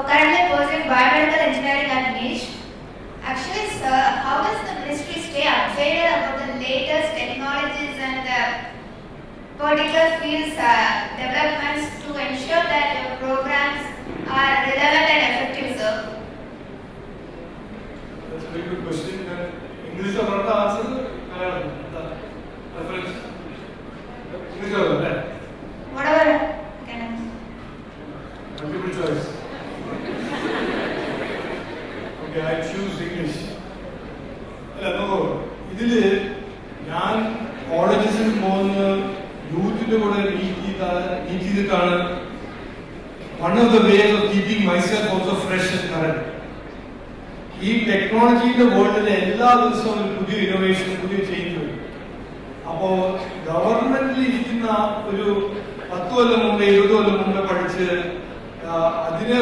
currently pursuing biomedical engineering at niche. Actually, sir, how does the ministry stay updated about the latest technologies and particular fields developments to ensure that your programs are relevant and effective, sir? That's a very good question. English or not answer? Reference? English or not? Whatever can I. Multiple choice. Okay, I choose English. No, this colleges in youth one of the ways of keeping myself also fresh and current. This technology in the world is a new innovation, new change. So, government is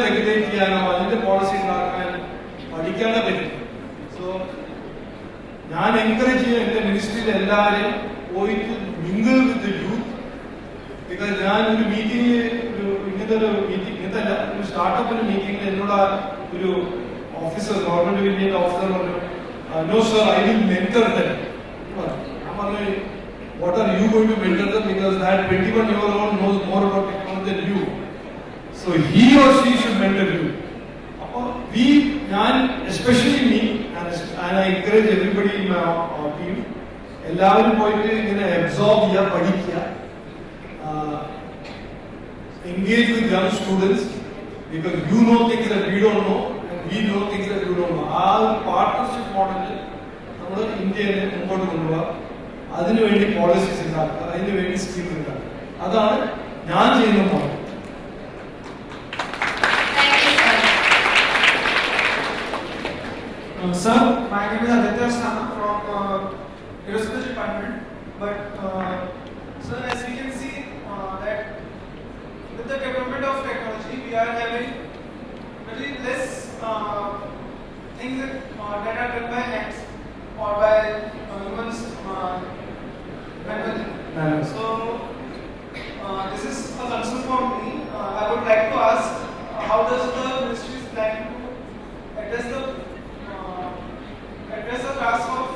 regulate policy. So, I encourage the ministry to mingle with the youth because I am meeting a startup meeting officer, government officer, no sir, I will mentor them. What are you going to mentor them? Because that 21-year-old knows more about technology than you. So he or she should mentor you. We, especially me, and I encourage everybody in my team, absorb engage with young students because you know things that we don't know and we know things that you don't know. Our partnership model is Indian policies and schemes. That's what Sir, my name is Rajeev Chandrasekhar from Aerospace Department. But sir, as we can see that with the development of technology, we are having very less things that are done by hands or by humans manually. So this is a concern for me. I would like to ask, how does the ministry plan to address the task of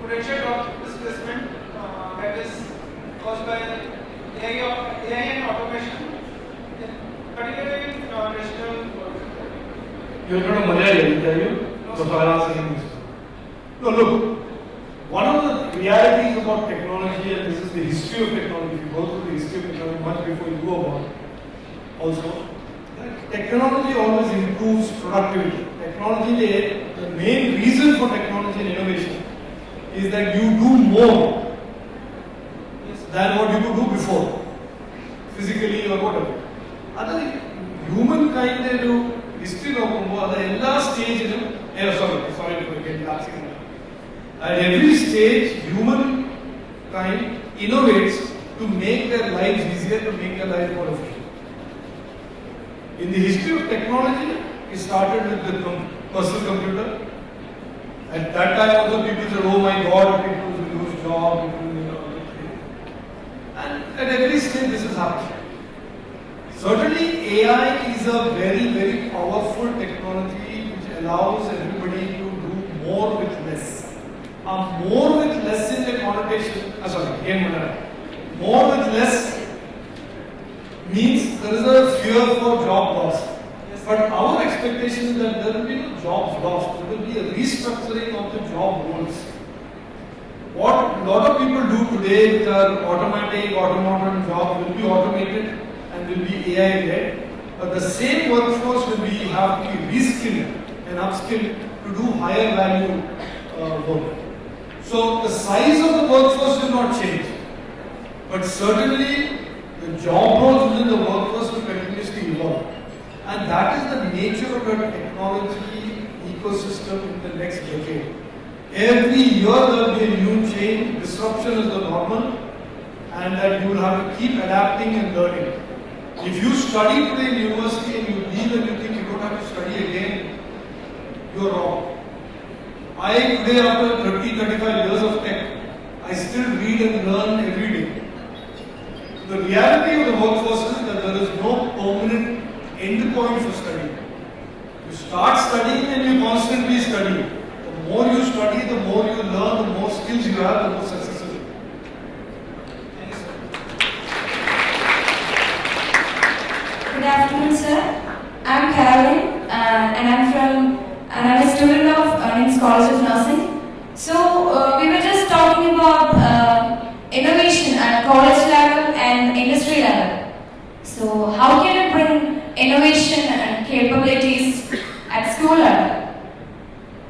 potential job displacement that is caused by AI and automation, particularly in traditional work? You're not a Malayali, are you? No, so I'll answer English. No, look, one of the realities about technology, and this is the history of technology, if you go through the history of technology much before you go about also, that technology always improves productivity. Technology, the main reason for technology and innovation is that you do more than what you could do before, physically or whatever. Other humankind history at every stage, at every stage, humankind innovates to make their lives easier, to make their lives more efficient. In the history of technology, it started with the personal computer. At that time also people said, oh my God, people will lose jobs, people will other things. And at every stage this is happening. Certainly AI is a very, very powerful technology which allows everybody to do more with less. More with less in a connotation, more with less means there is a fear for job loss. But our expectation is that there will be no jobs lost. There will be a restructuring of the job roles. What a lot of people do today with our automatic, automated jobs will be automated and will be AI led. But the same workforce will have to be reskilled and upskilled to do higher value work. So the size of the workforce will not change. But certainly the job roles within the workforce will continuously evolve. And that is the nature of the technology ecosystem in the next decade. Every year there will be a new change, disruption is the normal, and that you will have to keep adapting and learning. If you study today in university and you leave and you think you don't have to study again, you are wrong. I today, after 30-35 years of tech, I still read and learn every day. The reality of the workforce is that there is no permanent end point for studying. You start studying and you constantly study. The more you study, the more you learn, the more skills you have, the more successful you are. Thank you, sir. Good afternoon, sir. I'm Caroline, and I'm a student of Earnings College of Nursing. So we were just talking about innovation at college level and industry level. So how can you bring innovation and capabilities at school level?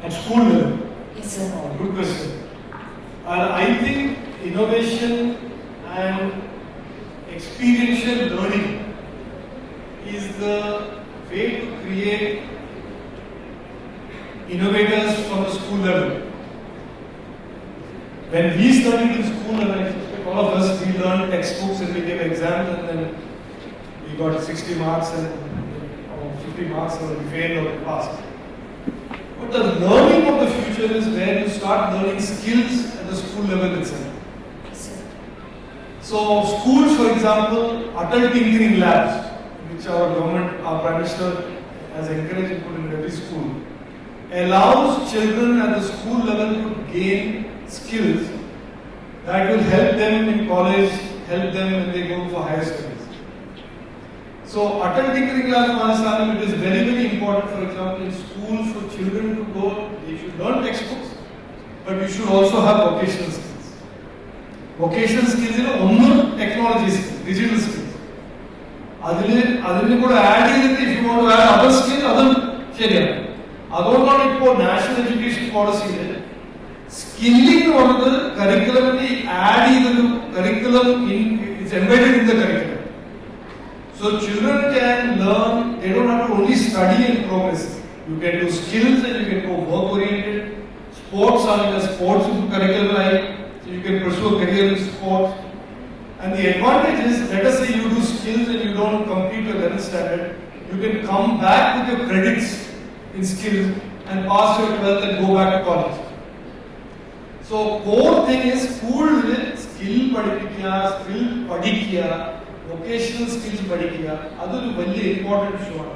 At school level. Yes, sir. Good question. I think innovation and experiential learning is the way to create innovators from the school level. When we studied in school, and I suspect all of us, we learned textbooks and we gave exams and then we got 60 marks and or 50 marks and we failed or we passed. But the learning of the future is where you start learning skills at the school level itself. Yes, sir. So schools, for example, adult tinkering labs, which our government, our Prime Minister has encouraged to put in every school, allows children at the school level to gain skills that will help them in college, help them when they go for higher studies. So, adult tinkering lab, Manasana, it is very, very important, for example, in schools for children to go, they should learn textbooks, but you should also have vocational skills. Vocational skills is only technology skills, digital skills. അതിന് കൂടെ add ചെയ്തിട്ട് if you want to add other skills, അതും ശരിയാണ്. അതുകൊണ്ടാണ് ഇപ്പോൾ national education പോളിസിയിൽ skilling എന്ന് പറയുന്നത് കരിക്കുലമിന് add ചെയ്തൊരു curriculum it's embedded in the curriculum. So children can learn, they don't have to only study and progress. You can do skills and you can go work oriented. Sports are in a sports curriculum, so you can pursue a career in sports. And the advantage is, let us say you do skills and you don't complete your 11th standard, you can come back with your credits in skills and pass your 12th and go back to college. So core thing is school skill പഠിപ്പിക്കുക, skill പഠിക്കുക, vocational skills പഠിക്കുക, അതൊരു വലിയ important issue ആണ്.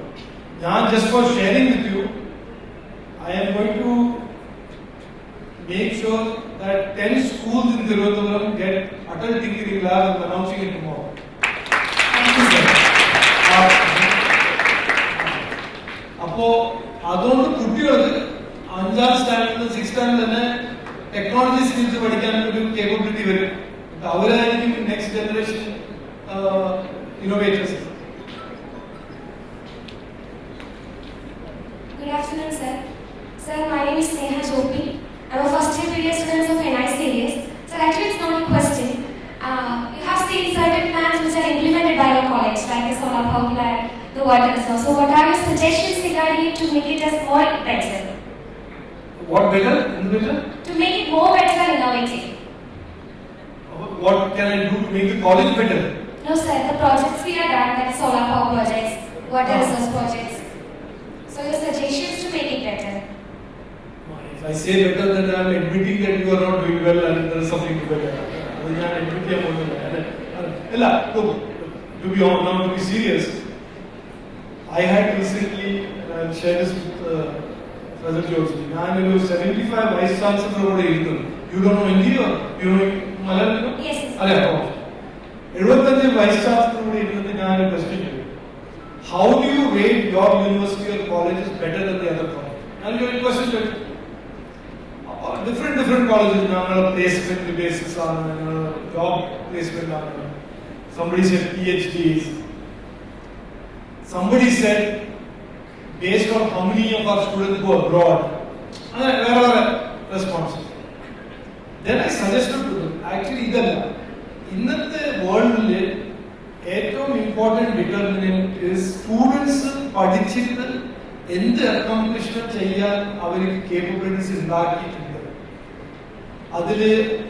ഞാൻ just for sharing with you, I am going to make sure that 10 schools in Tirunelveli get adult tinkering lab. I'm announcing it tomorrow. Thank you, sir. അപ്പോൾ അതുകൊണ്ട് കുട്ടികൾക്ക് 5ാം സ്റ്റാൻഡേർഡിൽ 6th സ്റ്റാൻഡേർഡിൽ തന്നെ technology skills പഠിക്കാൻ ഒരു capability വരും. അവരായിരിക്കും next generation innovators. Good afternoon, sir. Sir, my name is Sneha Jopi. I'm a first year period student of NI series. Sir, actually it's not a question. You have seen certain plans which are implemented by your college, like the solar power plant, the water resource. So what are your suggestions regarding it to make it as more better? What better? To make it more better and innovative. What can I do to make the college better? No, sir, the projects we are done, like solar power projects, water resource projects. So your suggestions to make it better. If I say better, then I am admitting that you are not doing well and there is something to better. I am admitting to be honest, now to be serious, I had recently, and I will share this with President Joshi, I am 75 Vice Chancellor. You don't know Hindi or you know Malayalam? Yes, sir. 75 Vice Chancellor, I have a question to you. How do you rate your university or college is better than the other college? And your question to you. Different colleges, placement basis on job placement on. Somebody said PhDs. Somebody said based on how many of our students go abroad. Wherever response. Then I suggested to them, actually, in the world, ഏറ്റവും important determinant is students പഠിച്ചിട്ട് എന്ത് accomplishment ചെയ്യാൻ അവർക്ക് capabilities ഉണ്ടാക്കിയിട്ടുണ്ട്. അതിൽ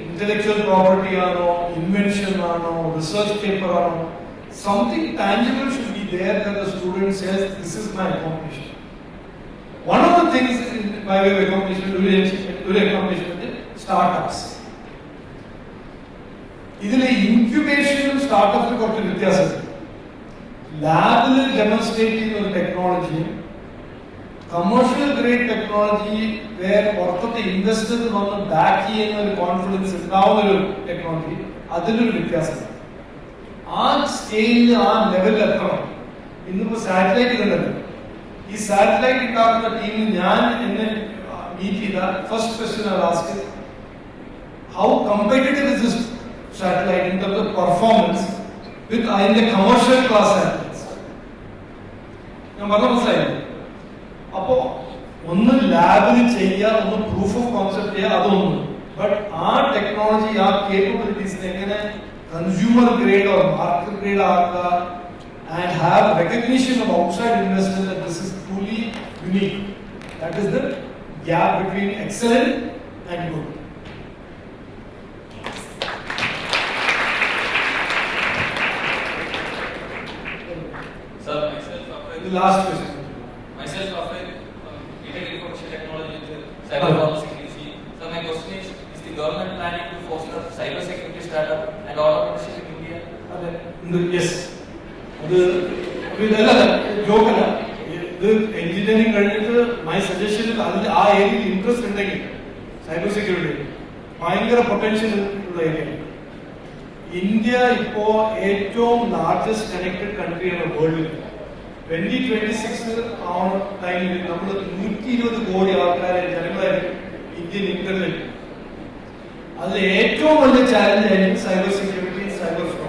intellectual property ആണോ, invention ആണോ, research paper ആണോ, something tangible should be there that the student says this is my accomplishment. One of the things by way of accomplishment startups. ഇതിലെ ഇൻക്യുബേഷനും സ്റ്റാർട്ടപ്പിനും കുറച്ച് വ്യത്യാസമുണ്ട്. ലാബിൽ ഡെമോൺസ്ട്രേറ്റ് ചെയ്യുന്ന ഒരു ടെക്നോളജിയും കമേഴ്ഷ്യൽ ഗ്രേഡ് ടെക്നോളജി വേറെ പുറത്തത്തെ ഇൻവെസ്റ്റർ വന്ന് ബാക്ക് ചെയ്യുന്ന ഒരു കോൺഫിഡൻസ് ഉണ്ടാവുന്ന ഒരു ടെക്നോളജി, അതിലൊരു വ്യത്യാസമുണ്ട്. ആ സ്കെയിലിൽ ആ ലെവലിൽ എത്തണം. ഇന്നിപ്പോ സാറ്റലൈറ്റ് കണ്ടല്ലോ, ഈ സാറ്റലൈറ്റ് ഉണ്ടാക്കുന്ന ടീമിൽ ഞാൻ എന്നെ മീറ്റ് ചെയ്ത first question I ask, how competitive is this satellite in terms of performance with അതിന്റെ കമേഴ്ഷ്യൽ ക്ലാസ് സാറ്റലൈറ്റ്സ്. ഞാൻ പറഞ്ഞ മനസ്സിലായില്ലേ? അപ്പോ ഒന്ന് ലാബിൽ ചെയ്യുക, ഒന്ന് പ്രൂഫ് ഓഫ് കോൺസെപ്റ്റ് ചെയ്യുക, അതൊന്നും. ബട്ട് ആ ടെക്നോളജി, ആ കേപ്പബിലിറ്റീസിനെ എങ്ങനെ consumer grade or market grade ആക്കുക and have recognition of outside investors that this is truly unique. That is the gap between excellent and good. Sir, myself, The last question. myself, Indian information technology and cyber security. So my question is the government planning to foster cyber security startup and entrepreneurship in India? Yes. ഇതല്ല ജോക്കല്ല, ഇത് engineering കഴിഞ്ഞിട്ട് my suggestion അതിൽ ആ ഏരിയയിൽ interest ഉണ്ടെങ്കിൽ cyber security ഭയങ്കര potential ഉള്ള ഏരിയയാണ്. ഇന്ത്യ ഇപ്പോ ഏറ്റവും ലാർജസ്റ്റ് കണക്റ്റഡ് കൺട്രിയാണ് വേൾഡിൽ. 2026 ആവുന്ന ടൈമിൽ നമ്മൾ 120 കോടി ആൾക്കാരെ ജനങ്ങളായിരിക്കും ഇന്ത്യൻ ഇന്റർനെറ്റ്. അതിൽ ഏറ്റവും വലിയ ചാലഞ്ച് ആയിരിക്കും സൈബർ സെക്യൂരിറ്റി, സൈബർ ഫ്രോഡ്.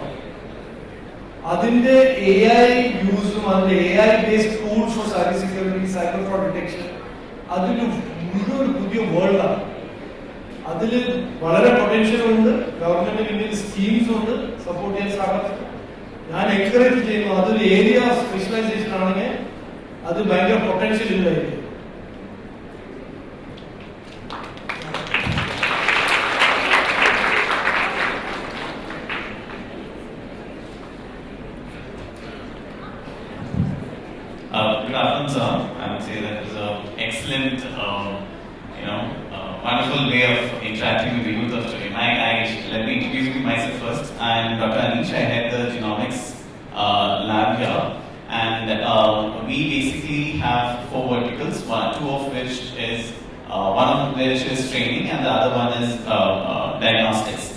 അതിന്റെ AI യൂസും അതിന്റെ AI based tools four cyber security, cyber fraud detection, അതൊരു മുഴുവൻ പുതിയ വേൾഡാണ്. അതിൽ വളരെ പൊട്ടൻഷ്യൽ ഉണ്ട്. ഗവൺമെന്റിന് ഇന്ത്യയിൽ സ്കീംസ് ഉണ്ട് സപ്പോർട്ട് ചെയ്യാൻ സ്റ്റാർട്ടപ്സ്. ഞാൻ എൻകറേജ് ചെയ്യുന്നു. അതൊരു ഏരിയ ഓഫ് സ്പെഷ്യലൈസേഷൻ ആണെങ്കിൽ അത് ഭയങ്കര പൊട്ടൻഷ്യൽ ഇല്ലായിരിക്കും. Good afternoon, sir. I would say that is an excellent, wonderful way of interacting with the youth of today. Let me introduce myself first. I am Dr. Anish. I head the genomics lab here, and we basically have 4 verticals. Two of which is training, and the other one is diagnostics.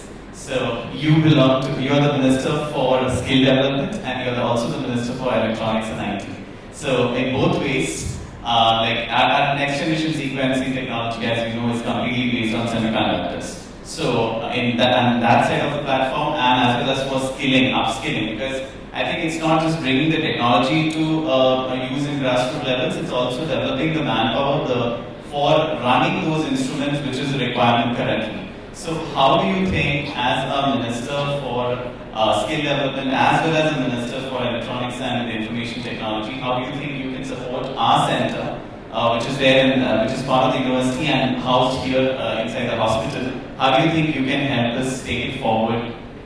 So you are the Minister for Skill Development, and you are also the Minister for Electronics and IT. So in both ways, like our next generation sequencing technology, as you know, is completely based on semiconductors. So in that side of the platform, and as well as for upskilling, because I think it's not just bringing the technology to use in grassroots levels, it's also developing the manpower for running those instruments, which is a requirement currently. So how do you think, as a Minister for Skill Development, as well as a Minister for Electronics and Information Technology, how do you think you can support our center, which is there which is part of the university and housed here inside the hospital? How do you think you can help us take it forward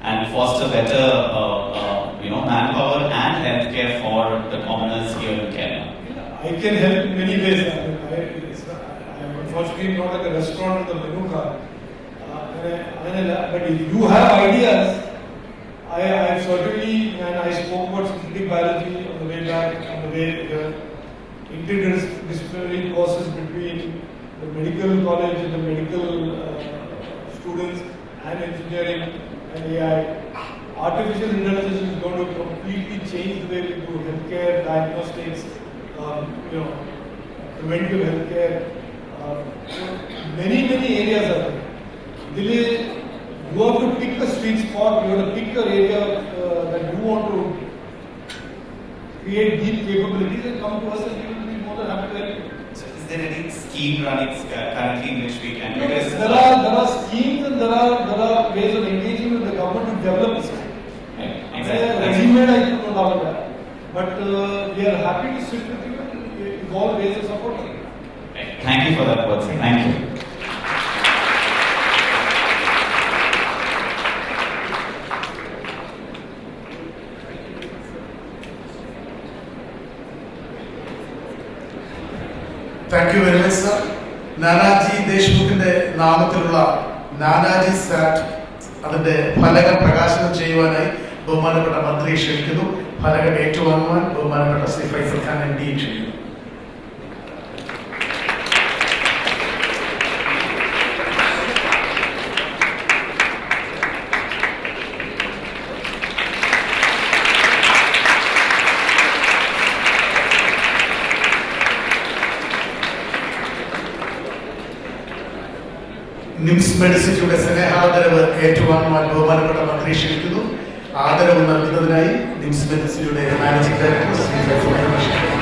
and foster better, manpower and healthcare for the commoners here in Kerala? I can help in many ways. I am unfortunately not at the restaurant with the menu card. But if you have ideas, I certainly, and I spoke about synthetic biology on the way back, on the way interdisciplinary courses between the medical college and the medical students and engineering and AI. Artificial intelligence is going to completely change the way we do healthcare, diagnostics, preventive healthcare. Many areas are there. You have to pick a sweet spot, you have to pick an area that you want to create deep capabilities and come to us, and we will be more than happy to help you. So is there any scheme running currently in which we can? There are schemes and there are ways of engaging with the government to develop this. Exactly. Ready-made, I don't know about that. But we are happy to sit with you and evolve ways of supporting you. Thank you for that word, sir. Thank you. Thank you very much sir. Nanaji ദേശ്മുഖിന്റെ നാമത്തിലുള്ള Nanaji sat അതിന്റെ ഫലകം പ്രകാശനം ചെയ്യുവാനായി ബഹുമാനപ്പെട്ട മന്ത്രിയെ ക്ഷണിക്കുന്നു. ഫലകം ഏറ്റുവാങ്ങുവാൻ ബഹുമാനപ്പെട്ട ശ്രീ ഫൈസൽ ഖാൻ MD ക്ഷണിക്കുന്നു. നിംസ് മെഡിസിറ്റിയുടെ സ്നേഹാദരവ് ഏറ്റുവാങ്ങുവാൻ ബഹുമാനപ്പെട്ട മന്ത്രിയെ ക്ഷണിക്കുന്നു. ആദരവ് നൽകുന്നതിനായി നിംസ് മെഡിസിറ്റിയുടെ മാനേജിംഗ് ഡയറക്ടർ ശ്രീ ഫൈസൽ ഖാൻ ക്ഷണിക്കുന്നു.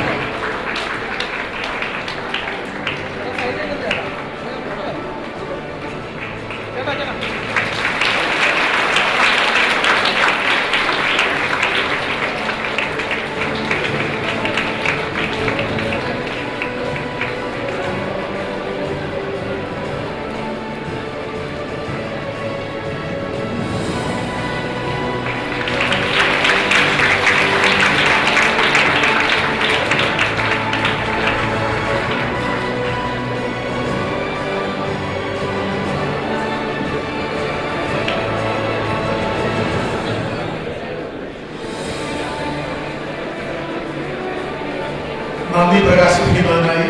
നന്ദി പ്രകാശിപ്പിക്കുന്നതിനായി